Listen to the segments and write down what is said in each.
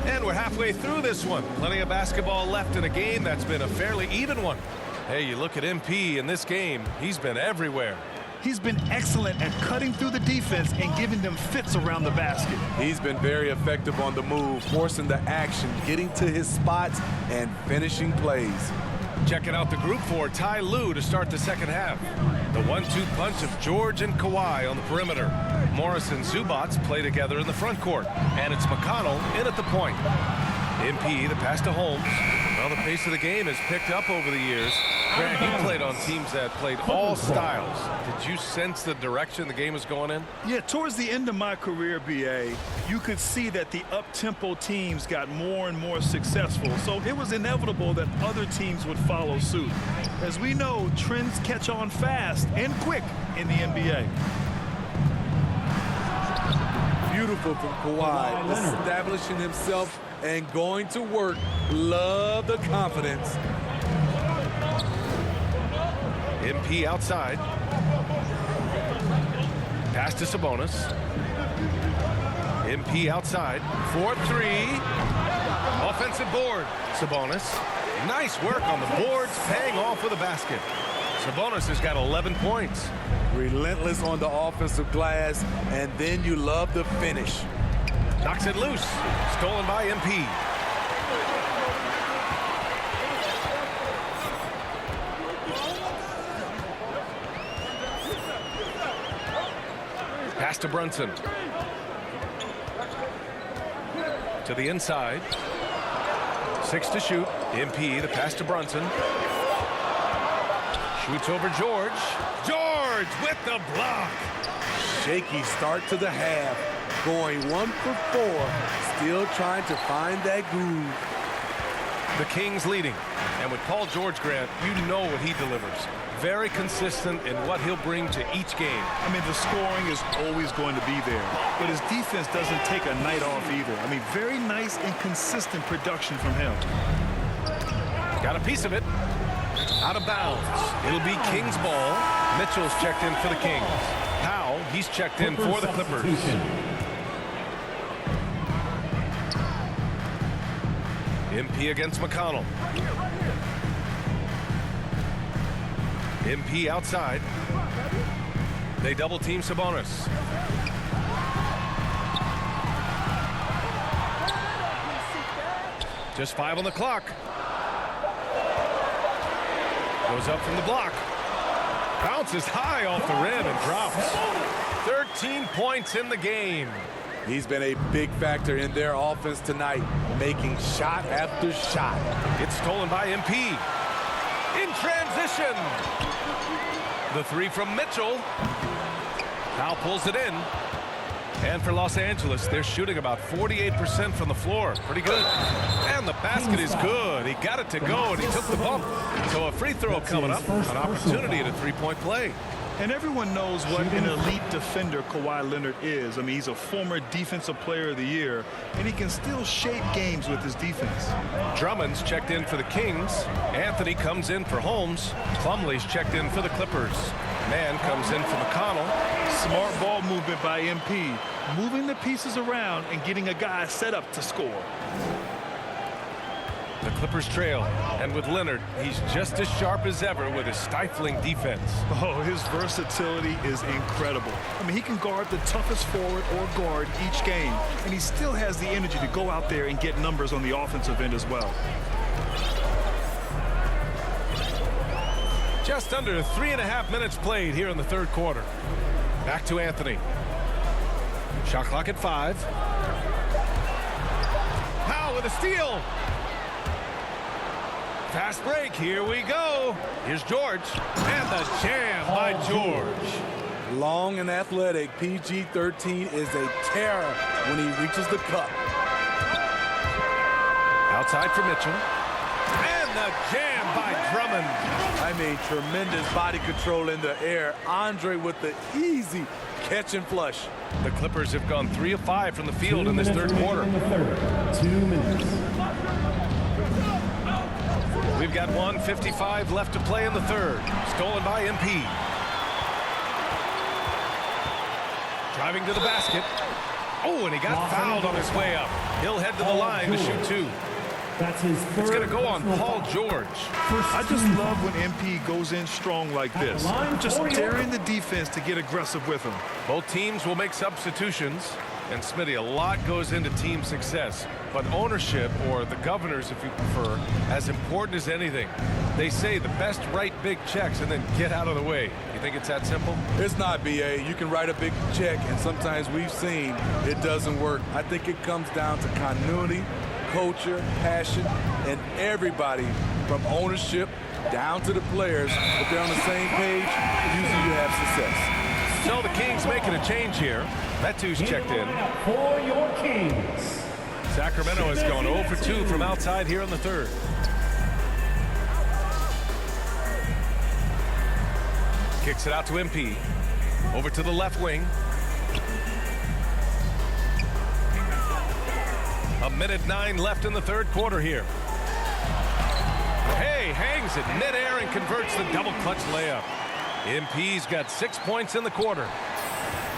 And we're halfway through this one. Plenty of basketball left in a game that's been a fairly even one. Hey, you look at MP in this game, he's been everywhere. He's been excellent at cutting through the defense and giving them fits around the basket. He's been very effective on the move, forcing the action, getting to his spots, and finishing plays. Checking out the group for Ty Lue to start the second half. The 1-2 punch of George and Kawhi on the perimeter. Morris and Zubats play together in the front court. And it's McConnell in at the point. MP, the pass to Holmes. Well, the pace of the game has picked up over the years. Grant, you played on teams that played all styles. Did you sense the direction the game was going in? Yeah, towards the end of my career, BA, you could see that the up-tempo teams got more and more successful. So it was inevitable that other teams would follow suit. As we know, trends catch on fast and quick in the NBA. Beautiful from Kawhi, establishing himself and going to work. Love the confidence. MP outside. Pass to Sabonis. MP outside. 4-3. Offensive board. Sabonis. Nice work on the boards, paying off with a basket. Sabonis has got 11 points. Relentless on the offensive glass, and then you love the finish. Knocks it loose. Stolen by MP. Pass to Brunson. To the inside. 6 to shoot. MP, the pass to Brunson. Shoots over George. George with the block. Shaky start to the half. Going 1 for 4. Still trying to find that groove. The Kings leading. And with Paul George, Grant, you know what he delivers. Very consistent in what he'll bring to each game. I mean, the scoring is always going to be there, but his defense doesn't take a night off either. I mean, very nice and consistent production from him. Got a piece of it. Out of bounds. It'll be Kings ball. Mitchell's checked in for the Kings. Powell, he's checked in for the Clippers. MP against McConnell. MP outside. They double team Sabonis. Just 5 on the clock. Goes up from the block. Bounces high off the rim and drops. 13 points in the game. He's been a big factor in their offense tonight, making shot after shot. It's stolen by MP. In transition. The 3 from Mitchell. Powell pulls it in. And for Los Angeles, they're shooting about 48% from the floor. Pretty good. And the basket is good. He got it to go, and he took the bump. So a free throw coming up. An opportunity at a three-point play. And everyone knows what an elite defender Kawhi Leonard is. I mean, he's a former Defensive Player of the Year, and he can still shape games with his defense. Drummond's checked in for the Kings. Anthony comes in for Holmes. Plumlee's checked in for the Clippers. Man comes in for McConnell. Smart ball movement by MP, moving the pieces around and getting a guy set up to score. The Clippers trail, and with Leonard, he's just as sharp as ever with his stifling defense. Oh, his versatility is incredible. I mean, he can guard the toughest forward or guard each game, and he still has the energy to go out there and get numbers on the offensive end as well. Just under 3.5 minutes played here in the third quarter. Back to Anthony. Shot clock at 5. Powell with a steal. Fast break, here we go. Here's George, and the jam by George. Long and athletic, PG-13 is a terror when he reaches the cup. Outside for Mitchell, and the jam by Drummond. I mean, tremendous body control in the air. Andre with the easy catch and flush. The Clippers have gone 3 of 5 from the field in this third quarter. 2 minutes. We've got 1:55 left to play in the third. Stolen by MP. Driving to the basket. Oh, and he got fouled on his way up. He'll head to the line to shoot 2. That's his third. It's going to go on Paul George. I just love when MP goes in strong like this. Just daring the defense to get aggressive with him. Both teams will make substitutions. And Smitty, a lot goes into team success. But ownership, or the governors if you prefer, as important as anything. They say the best write big checks and then get out of the way. You think it's that simple? It's not, BA. You can write a big check, and sometimes we've seen it doesn't work. I think it comes down to continuity, culture, passion, and everybody from ownership down to the players. If they're on the same page, usually you have success. So the Kings making a change here. Metu's checked in. For your Kings. Sacramento has gone 0 for 2 from outside here in the third. Kicks it out to MP. Over to the left wing. A minute 9 left in the third quarter here. Hey, hangs it midair and converts the double clutch layup. MP's got 6 points in the quarter.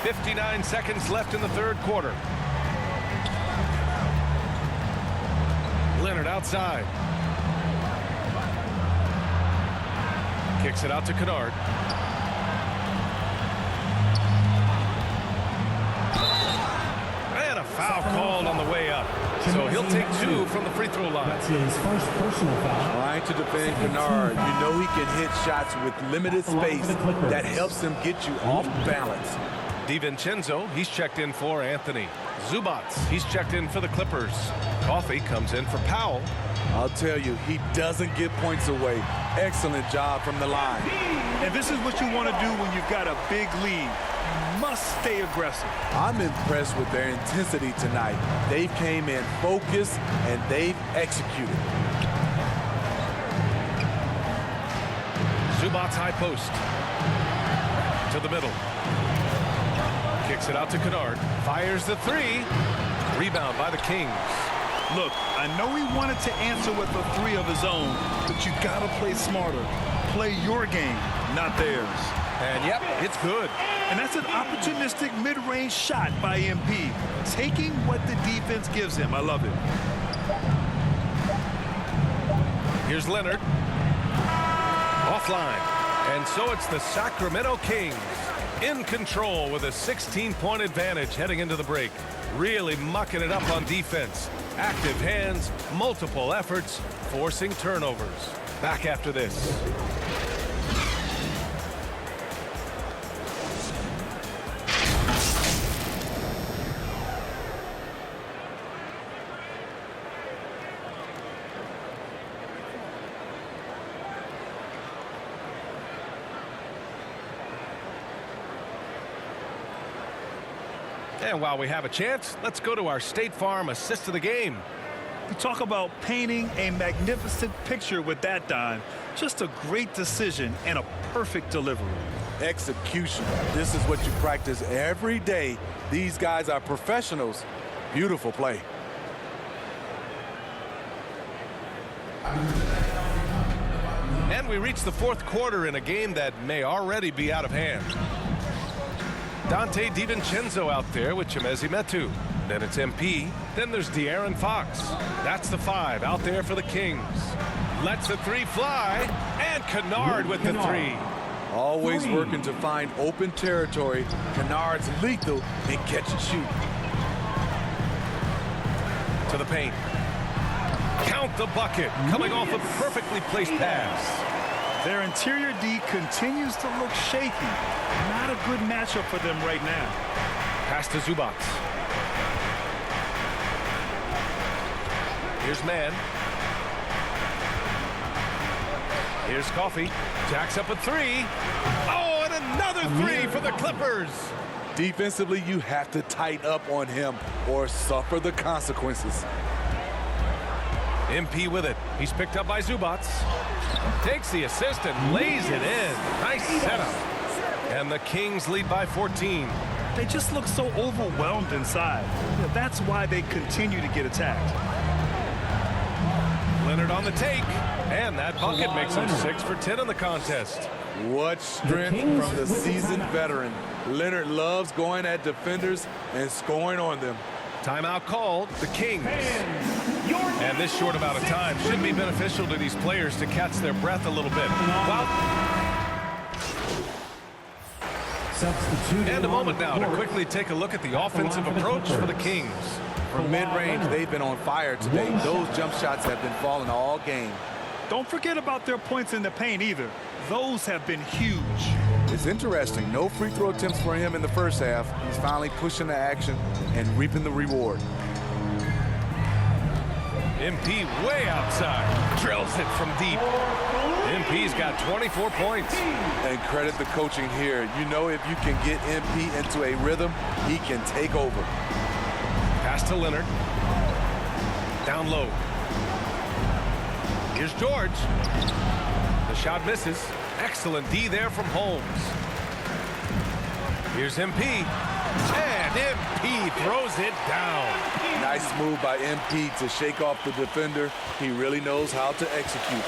59 seconds left in the third quarter. Leonard outside. Kicks it out to Kennard. And a foul called on the way up. So he'll take 2 from the free throw line. That's his first personal foul. Trying to defend Kennard. You know he can hit shots with limited space. That helps him get you off balance. DiVincenzo, he's checked in for Anthony. Zubats, he's checked in for the Clippers. Coffee comes in for Powell. I'll tell you, he doesn't give points away. Excellent job from the line. And this is what you want to do when you've got a big lead. You must stay aggressive. I'm impressed with their intensity tonight. They came in focused and they've executed. Zubats high post. To the middle. Kicks it out to Kennard. Fires the 3. Rebound by the Kings. Look, I know he wanted to answer with a 3 of his own, but you gotta play smarter. Play your game, not theirs. And yep, it's good. And that's an opportunistic mid-range shot by MP, taking what the defense gives him. I love it. Here's Leonard. Offline. And so it's the Sacramento Kings in control with a 16-point advantage heading into the break. Really mucking it up on defense. Active hands, multiple efforts, forcing turnovers. Back after this. And while we have a chance, let's go to our State Farm assist of the game. You talk about painting a magnificent picture with that dime. Just a great decision and a perfect delivery. Execution. This is what you practice every day. These guys are professionals. Beautiful play. And we reach the fourth quarter in a game that may already be out of hand. Dante DiVincenzo out there with Chimezie Metu. Then it's MP. Then there's De'Aaron Fox. That's the 5 out there for the Kings. Lets the 3 fly. And Kennard with the 3. Always working to find open territory. Kennard's lethal in catch and shoot. To the paint. Count the bucket. Coming off a perfectly placed pass. Their interior D continues to look shaky. Not a good matchup for them right now. Pass to Zubats. Here's Mann. Here's Coffee. Jacks up a 3. Oh, and another 3 for the Clippers. Defensively, you have to tighten up on him or suffer the consequences. MP with it. He's picked up by Zubats. Takes the assist and lays it in. Nice setup. And the Kings lead by 14. They just look so overwhelmed inside. That's why they continue to get attacked. Leonard on the take. And that bucket makes him 6 for 10 in the contest. What strength Kings from the with the seasoned timeout. veteran. Leonard loves going at defenders and scoring on them. Timeout called, the Kings. Your And this short amount of time should be beneficial to these players to catch their breath a little bit. Well, substitute. and a moment now to quickly take a look at the offensive approach for the Kings. From mid-range, they've been on fire today. Those jump shots have been falling all game. Don't forget about their points in the paint either. Those have been huge. It's interesting. No free throw attempts for him in the first half. He's finally pushing the action and reaping the reward. MP way outside. Drills it from deep. MP's got 24 points. And credit the coaching here. You know, if you can get MP into a rhythm, he can take over. Pass to Leonard. Down low. Here's George. The shot misses. Excellent D there from Holmes. Here's MP. And MP throws it down. Nice move by MP to shake off the defender. He really knows how to execute.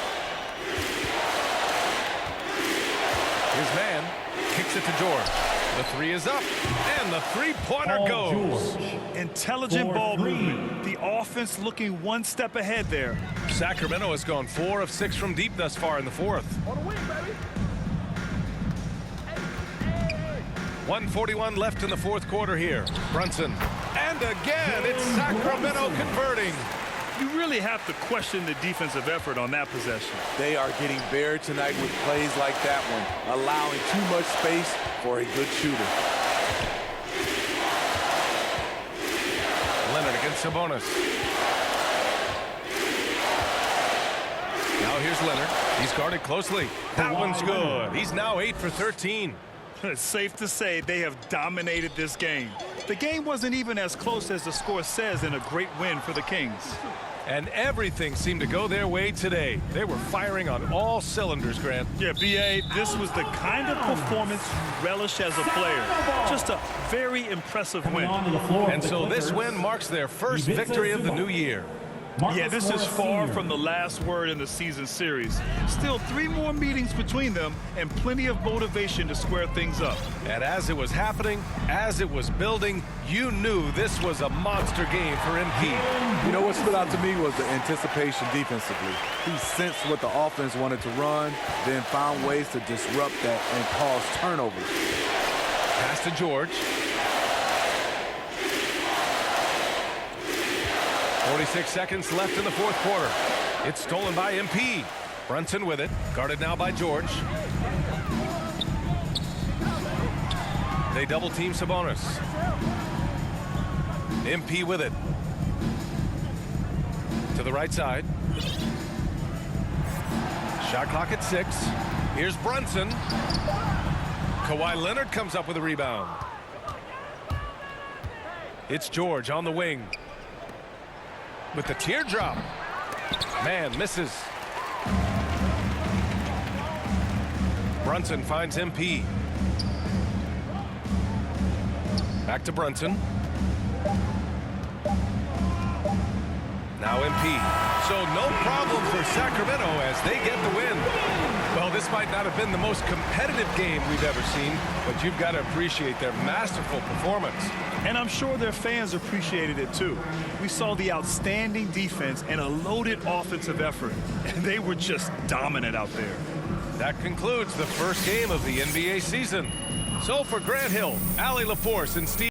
His man kicks it to George. The three is up. And the three-pointer goes. Intelligent For ball three. movement. The offense looking one step ahead there. Sacramento has gone 4 of 6 from deep thus far in the fourth. 1:41 left in the fourth quarter here. Brunson. And again, it's Sacramento converting. You really have to question the defensive effort on that possession. They are getting buried tonight with plays like that one, allowing too much space for a good shooter. Leonard against Sabonis. Now here's Leonard. He's guarded closely. That one's good. He's now 8 for 13. It's safe to say they have dominated this game. The game wasn't even as close as the score says in a great win for the Kings. And everything seemed to go their way today. They were firing on all cylinders, Grant. Yeah, B.A., this was the kind of performance you relish as a player. Just a very impressive win. And so this win marks their first victory of the new year. Yeah, this is far from the last word in the season series. Still 3 more meetings between them and plenty of motivation to square things up. And as it was happening, as it was building, you knew this was a monster game for MP. You know what stood out to me was the anticipation defensively. He sensed what the offense wanted to run, then found ways to disrupt that and cause turnovers. Pass to George. 46 seconds left in the fourth quarter. It's stolen by MP. Brunson with it. Guarded now by George. They double team Sabonis. MP with it. To the right side. Shot clock at 6. Here's Brunson. Kawhi Leonard comes up with a rebound. It's George on the wing. With the teardrop. Man misses. Brunson finds MP. Back to Brunson. Now MP. So no problem for Sacramento as they get the win. Well, this might not have been the most competitive game we've ever seen, but you've got to appreciate their masterful performance. And I'm sure their fans appreciated it too. We saw the outstanding defense and a loaded offensive effort, and they were just dominant out there. That concludes the first game of the NBA season. So for Grant Hill, Allie LaForce, and Steve